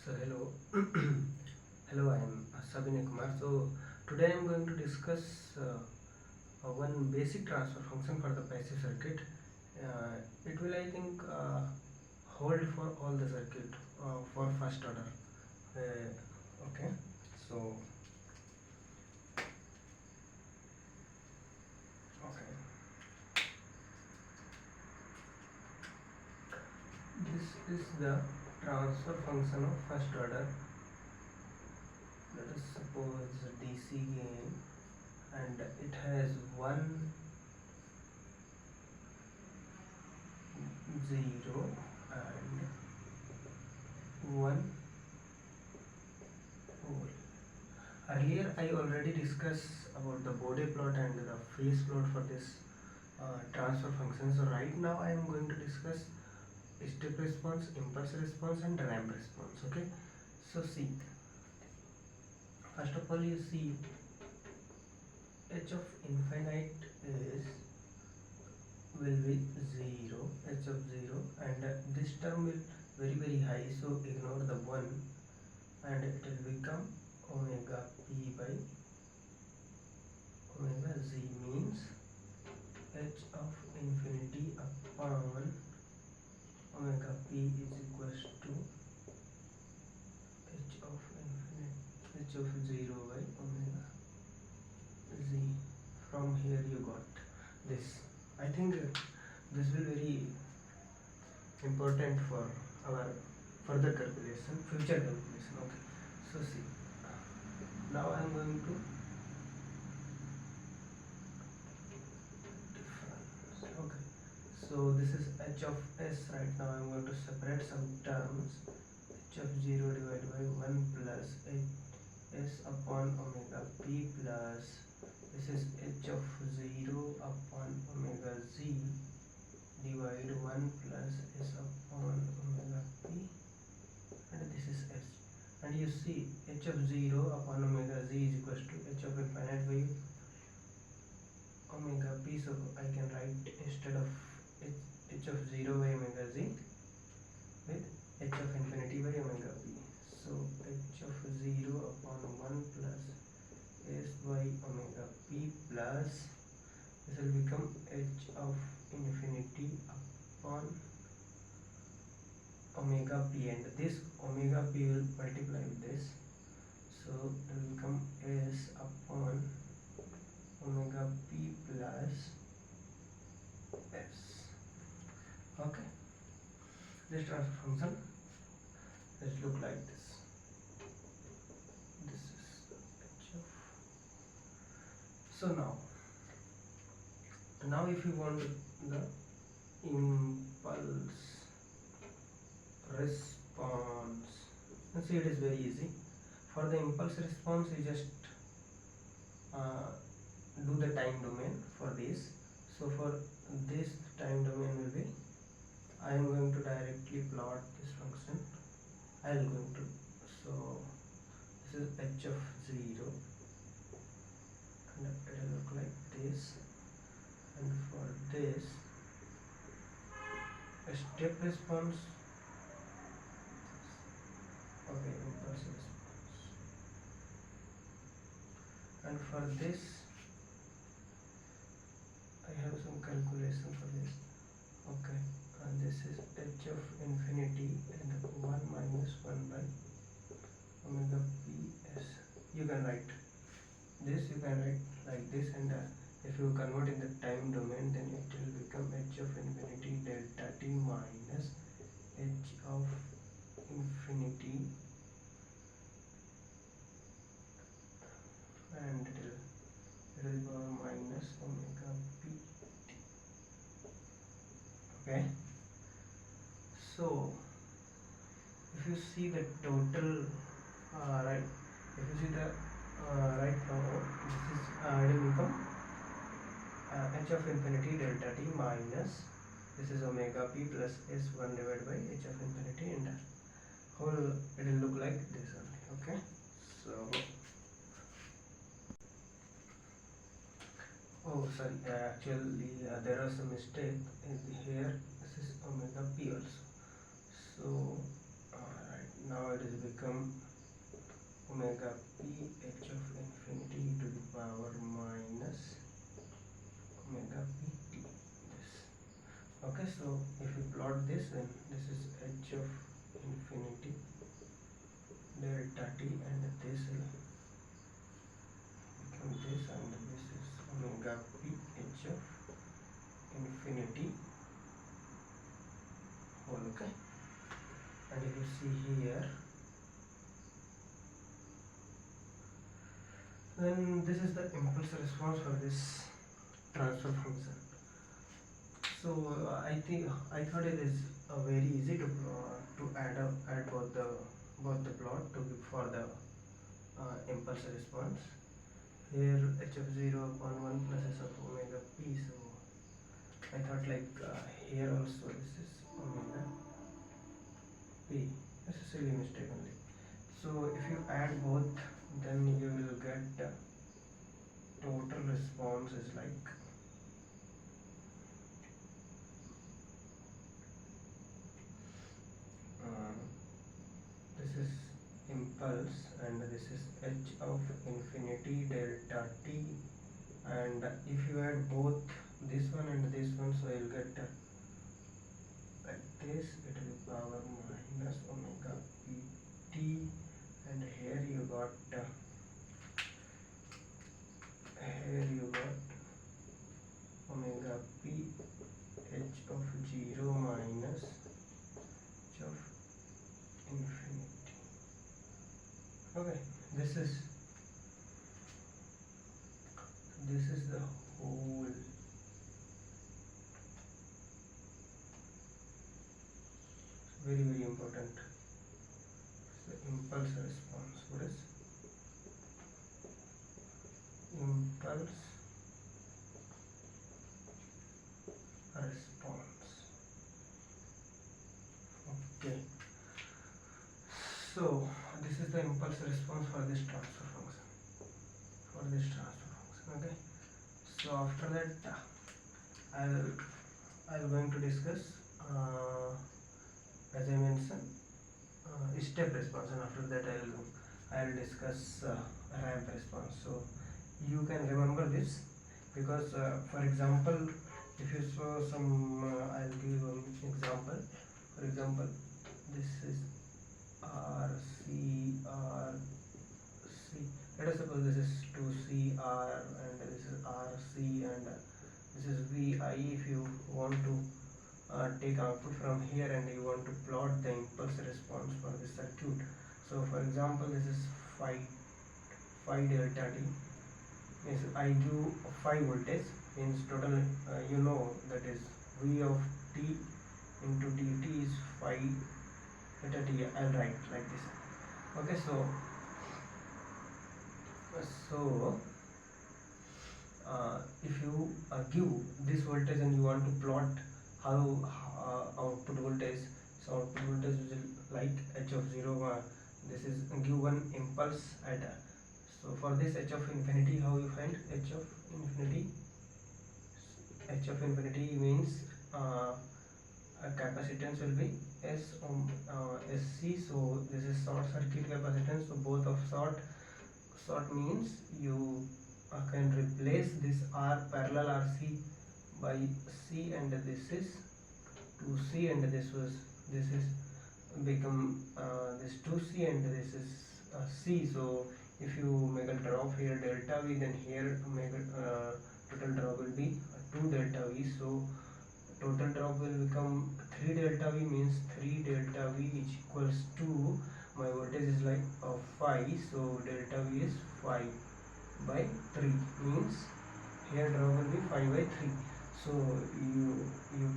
So hello, hello. I am Sabine Kumar. So today I am going to discuss one basic transfer function for the passive circuit. It will, I think, hold for all the circuit for first order. Okay. So okay, this is the transfer function of first order. Let us suppose DC gain, and it has 1 0 and 1 pole. Earlier I already discussed about the Bode plot and the phase plot for this transfer function. So right now I am going to discuss step response, impulse response and ramp response. Okay. So see, first of all you see h of infinite is will be 0, h of 0, and this term will very high, so ignore the 1 and it will become omega p by omega z, means h of infinity upon omega p is equals to h of infinite h of 0 by omega z. From here you got this. I think this will very important for our further calculation, future calculation. Okay. So see, now I am going to difference. Okay. So this is h of s. Right now I am going to separate some terms. H of 0 divided by 1 plus s upon omega p plus this is h of 0 upon omega z divide 1 plus s upon omega p, and this is s. And you see h of 0 upon omega z is equals to h of infinite by omega p. So I can write instead of h of 0 by omega z with h of infinity by omega p. So h of 0 upon 1 plus s by omega p plus this will become h of infinity upon omega p, and this omega p will multiply with this, so it will become s upon omega p plus s. Okay, this transfer function let's look like this. This is h of, so now if you want the impulse response, you see it is very easy. For the impulse response you just uh, do the time domain for this. So for this time domain will be, I am going to directly plot this function. I am going to, so this is h of 0 and it will look like this, and for this a step response, okay, impulse response, and for this I have some calculation for this. Okay, and this is h of infinity and 1 minus 1 by omega p s. You can write this, you can write like this, and if you convert in the time domain then it will become h of infinity delta t minus h of infinity, and it will power minus omega p. Okay, so if you see the total, right, if you see the right now this is it will become h of infinity delta t minus this is omega p plus s1 divided by h of infinity, and whole it will look like this only. Okay, so oh sorry, actually there was a mistake in here. This is omega p also. So right now it is become omega p h of infinity to the power minus omega p t. This. Okay, so if you plot this, then this is h of infinity delta t, and this will become this, and this is omega p h of infinity whole. Okay, and if you see here, then this is the impulse response for this transfer function. So I thought it is very easy to add both the plot to give for the impulse response. Here h of 0 upon 1 plus s of omega p. So I thought like here also this is omega p. This is silly mistake only. So if you add both, then you will get total response is like this is impulse, and this is h of infinity delta t, and if you add both this one and this one, so you'll get like this, it will power minus omega p t, and here you got omega p h of 0 minus h of infinity. Okay, this is the whole very important. The impulse response. What is impulse response? Okay, so this is the impulse response for this transfer function. Okay, so after that I'll going to discuss as I mentioned step response, and after that I'll discuss ramp response. So you can remember this, because for example, if you saw some I'll give an example. For example, this is RC. Let us suppose this is 2CR, and this is RC, and this is VI. If you want to take output from here and you want to plot the impulse response for the circuit. So for example, this is phi delta t, means I give phi voltage, means total that is V of t into dt is phi delta t. I'll write like this. Okay, so if you give this voltage and you want to plot how output voltage, so output voltage is like h of 0. This is give one impulse at so for this h of infinity, how you find h of infinity? H of infinity means capacitance will be SC. So this is short circuit capacitance. So both of short means you can replace this R parallel RC by C, and this is 2C, and this is become this 2C, and this is C. So if you make a drop here delta V, then here make a total drop will be 2 delta V. So total drop will become 3 delta V, means 3 delta V is equals to, my voltage is like 5, so delta V is 5 by 3, means here drop will be 5 by 3. So you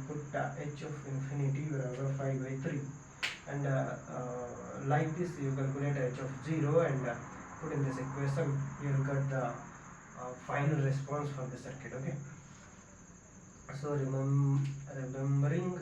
put h of infinity barabar 5 by 3, and like this you calculate h of 0 and put in this equation, you will get the final response for the circuit. Okay, so remembering